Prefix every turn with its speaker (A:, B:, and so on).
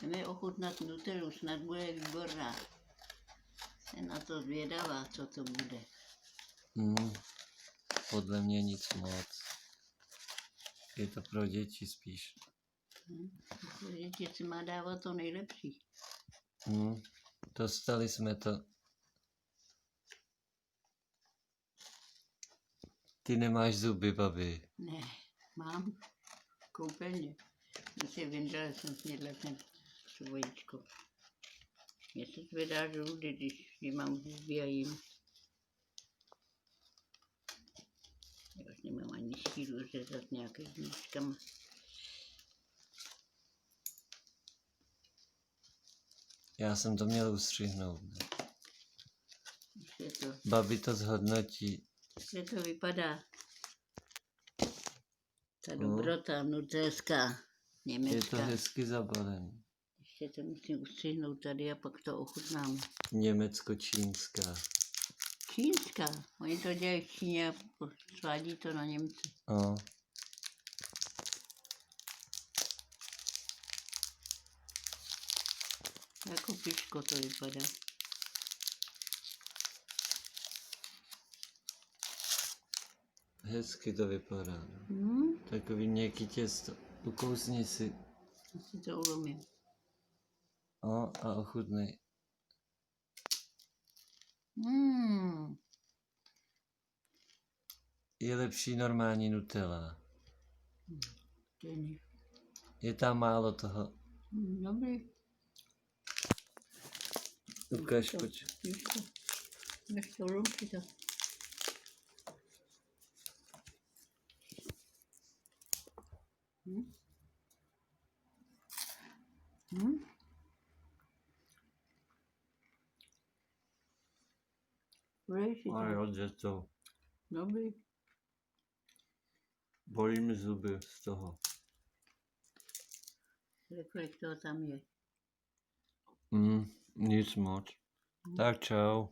A: Chceme ochutnat Nutellu, snad bude výborná. Jsem na to zvědavá, co to bude.
B: Podle mě nic moc. Je to pro děti spíš.
A: Děti si má dávat to nejlepší.
B: Dostali jsme to. Ty nemáš zuby, babi.
A: Ne, mám v koupelně. Když si vyndala, jsem snědla ten svojíčko. Mně se zvedá žludy, když ji mám v zuby a jim. Já už nemám ani sílu řezat nějaké hníčkama.
B: Já jsem to měl ustřihnout. Babi to zhodnotí.
A: Jak to vypadá? Ta dobrota nutelská, německá.
B: Je to hezky zabalený.
A: Ještě to musím ustřihnout tady a pak to ochutnám.
B: Německo-čínská.
A: Čínská? Oni to dělají v Číně a svádí to na Němce.
B: No.
A: Jako piško to vypadá.
B: Hezky to vypadá. Takový měkký těsto. Ukousni si.
A: Si to ulomím.
B: A ochutnej. Je lepší normální Nutella. Je tam málo toho.
A: Dobrý.
B: Ukaž, pojď.
A: Než to lumčí to.
B: Ale hodně to.
A: Dobrý.
B: Bolí mi zuby z toho.
A: Kolik toho tam je?
B: Nic moc. Tak čau.